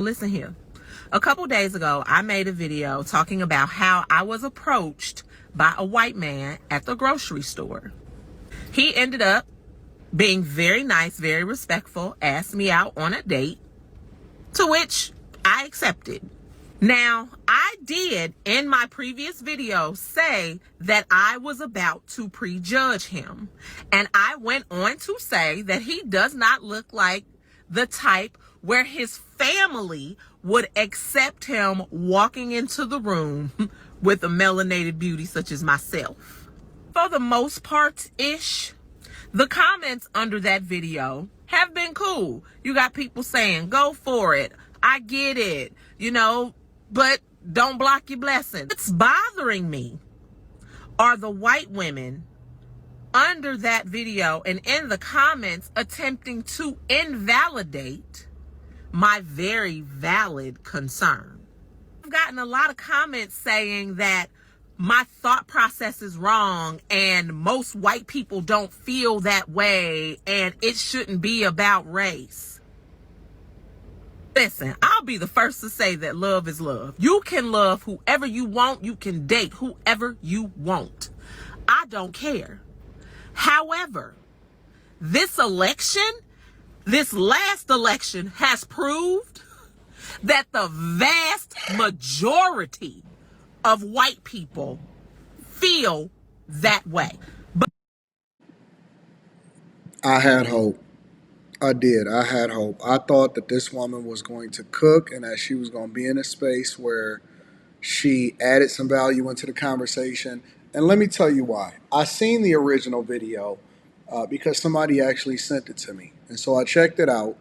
listen here. A couple days ago, I made a video talking about how I was approached by a white man at the grocery store. He ended up being very nice, very respectful, asked me out on a date, to which I accepted. Now, I did in my previous video say that I was about to prejudge him. And I went on to say that he does not look like the type where his family would accept him walking into the room with a melanated beauty such as myself. For the most part-ish, the comments under that video have been cool. You got people saying, go for it. I get it, but don't block your blessings. What's bothering me are the white women under that video and in the comments attempting to invalidate my very valid concern. I've gotten a lot of comments saying that my thought process is wrong and most white people don't feel that way and it shouldn't be about race. Listen, I'll be the first to say that love is love. You can love whoever you want. You can date whoever you want. I don't care. However, this last election has proved that the vast majority of white people feel that way. But I had hope. I did. I had hope. I thought that this woman was going to cook and that she was going to be in a space where she added some value into the conversation. And let me tell you why. I seen the original video because somebody actually sent it to me. And so I checked it out.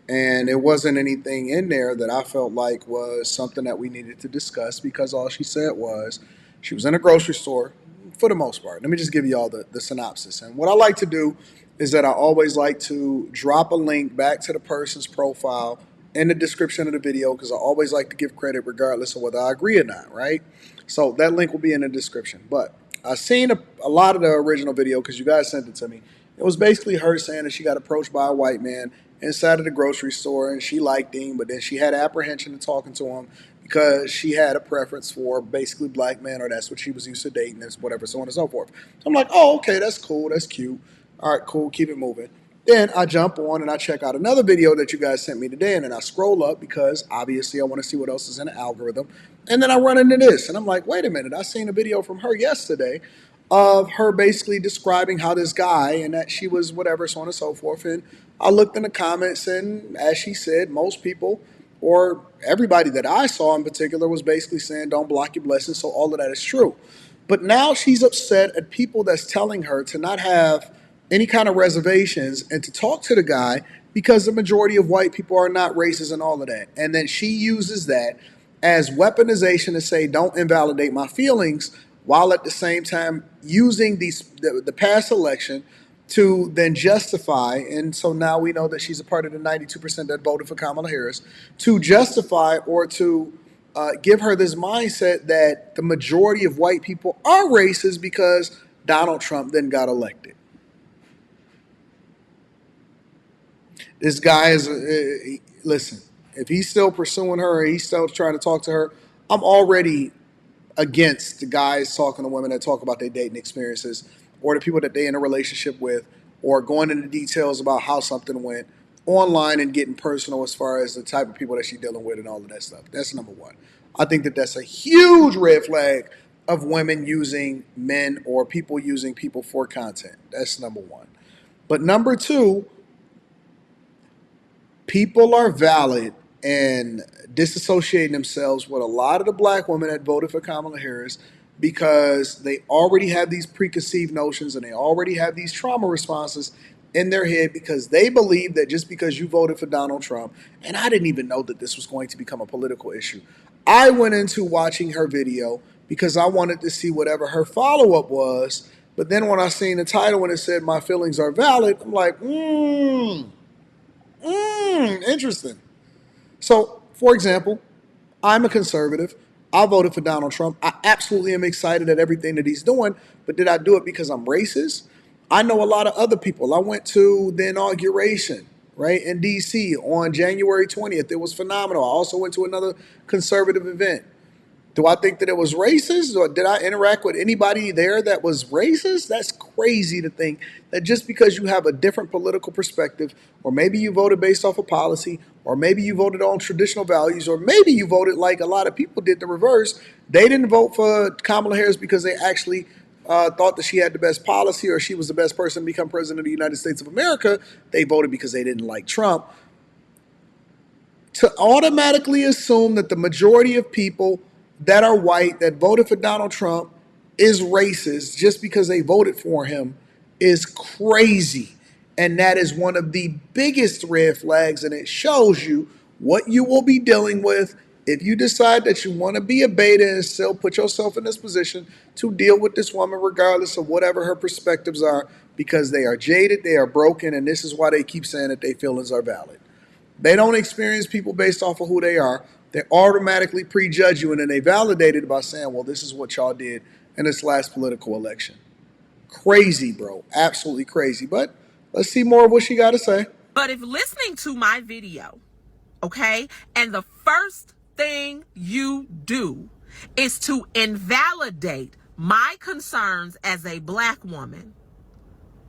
And it wasn't anything in there that I felt like was something that we needed to discuss because all she said was she was in a grocery store for the most part. Let me just give you all the synopsis. And what I like to do is that I always like to drop a link back to the person's profile in the description of the video because I always like to give credit regardless of whether I agree or not, right? So that link will be in the description. But I seen a lot of the original video because you guys sent it to me. It was basically her saying that she got approached by a white man inside of the grocery store and she liked him, but then she had apprehension in talking to him because she had a preference for basically black men, or that's what she was used to dating, and whatever, so on and so forth. So I'm like, oh, okay, that's cool, that's cute. All right, cool, keep it moving. Then I jump on and I check out another video that you guys sent me today, and then I scroll up because obviously I want to see what else is in the algorithm. And then I run into this, and I'm like, wait a minute, I seen a video from her yesterday of her basically describing how this guy and that she was whatever, so on and so forth. And I looked in the comments, and as she said, most people, or everybody that I saw in particular, was basically saying don't block your blessings. So all of that is true. But now she's upset at people that's telling her to not have any kind of reservations and to talk to the guy because the majority of white people are not racist and all of that. And then she uses that as weaponization to say don't invalidate my feelings, while at the same time using the past election to then justify, and so now we know that she's a part of the 92% that voted for Kamala Harris, to justify or to give her this mindset that the majority of white people are racist because Donald Trump then got elected. This guy is, listen, if he's still pursuing her, or he's still trying to talk to her, I'm already against the guys talking to women that talk about their dating experiences or the people that they're in a relationship with or going into details about how something went online and getting personal as far as the type of people that she's dealing with and all of that stuff. That's number one. I think that that's a huge red flag of women using men or people using people for content. That's number one. But number two, people are valid and disassociating themselves with a lot of the black women that voted for Kamala Harris because they already have these preconceived notions and they already have these trauma responses in their head because they believe that just because you voted for Donald Trump, and I didn't even know that this was going to become a political issue. I went into watching her video because I wanted to see whatever her follow-up was, but then when I seen the title and it said my feelings are valid, I'm like, interesting. So, for example, I'm a conservative. I voted for Donald Trump. I absolutely am excited at everything that he's doing, but did I do it because I'm racist? I know a lot of other people. I went to the inauguration right, in DC on January 20th. It was phenomenal. I also went to another conservative event. Do I think that it was racist, or did I interact with anybody there that was racist? That's crazy to think that just because you have a different political perspective, or maybe you voted based off of policy, or maybe you voted on traditional values, or maybe you voted like a lot of people did the reverse. They didn't vote for Kamala Harris because they actually thought that she had the best policy or she was the best person to become president of the United States of America. They voted because they didn't like Trump. To automatically assume that the majority of people that are white that voted for Donald Trump is racist just because they voted for him is crazy. And that is one of the biggest red flags, and it shows you what you will be dealing with if you decide that you want to be a beta and still put yourself in this position to deal with this woman, regardless of whatever her perspectives are, because they are jaded, they are broken, and this is why they keep saying that their feelings are valid. They don't experience people based off of who they are. They automatically prejudge you, and then they validate it by saying, well, this is what y'all did in this last political election. Crazy, bro. Absolutely crazy. But let's see more of what she got to say. But if listening to my video, okay, and the first thing you do is to invalidate my concerns as a black woman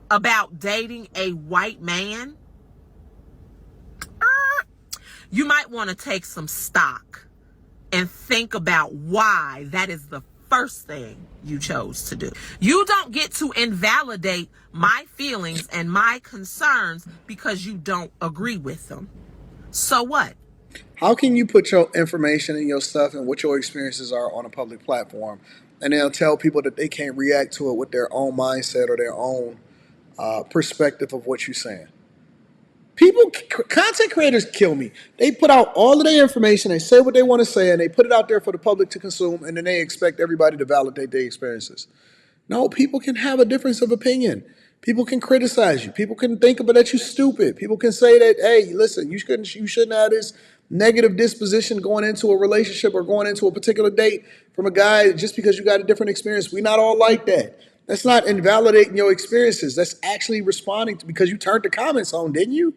about dating a white man, you might want to take some stock and think about why that is the first thing you chose to do. You don't get to invalidate my feelings and my concerns because you don't agree with them. So what? How can you put your information and your stuff and what your experiences are on a public platform and then tell people that they can't react to it with their own mindset or their own perspective of what you're saying? People, content creators kill me. They put out all of their information, they say what they want to say, and they put it out there for the public to consume, and then they expect everybody to validate their experiences. No, people can have a difference of opinion. People can criticize you. People can think about that you're stupid. People can say that, hey, listen, you shouldn't have this negative disposition going into a relationship or going into a particular date from a guy just because you got a different experience. We're not all like that. That's not invalidating your experiences. That's actually responding to, because you turned the comments on, didn't you?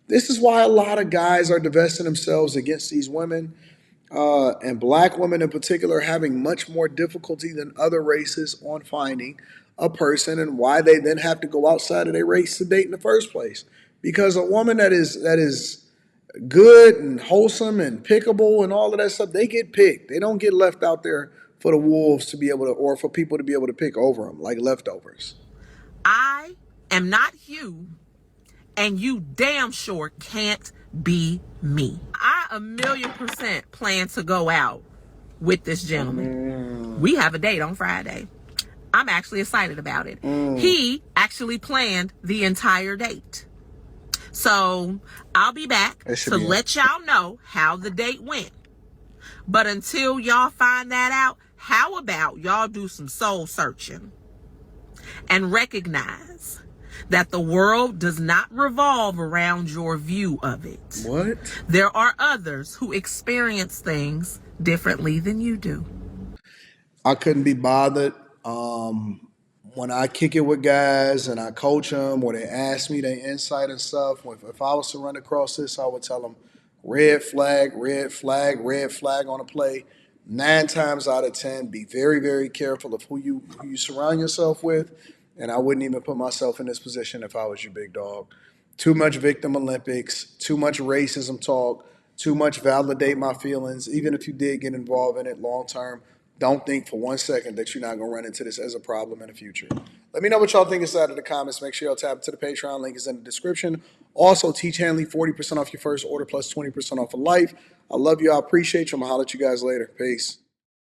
This is why a lot of guys are divesting themselves against these women, and black women in particular having much more difficulty than other races on finding a person, and why they then have to go outside of their race to date in the first place. Because a woman that is good and wholesome and pickable and all of that stuff, they get picked. They don't get left out there for the wolves to be able to, or for people to be able to pick over them like leftovers. I am not you, and you damn sure can't be me. I 1,000,000% plan to go out with this gentleman. We have a date on Friday. I'm actually excited about it. He actually planned the entire date. So I'll be back to let y'all know how the date went. But until y'all find that out, how about y'all do some soul searching and recognize that the world does not revolve around your view of it. What? There are others who experience things differently than you do. I couldn't be bothered. When I kick it with guys and I coach them, or they ask me their insight and stuff, if I was to run across this, I would tell them red flag, red flag, red flag on a play. 9 times out of 10, be very, very careful of who you surround yourself with. And I wouldn't even put myself in this position if I was you, big dog. Too much victim Olympics, too much racism talk, too much validate my feelings. Even if you did get involved in it long term, don't think for 1 second that you're not going to run into this as a problem in the future. Let me know what y'all think inside of the comments. Make sure y'all tap into the Patreon. Link is in the description. Also, Teach Hanley, 40% off your first order plus 20% off of life. I love you. I appreciate you. I'm going to holler at you guys later. Peace.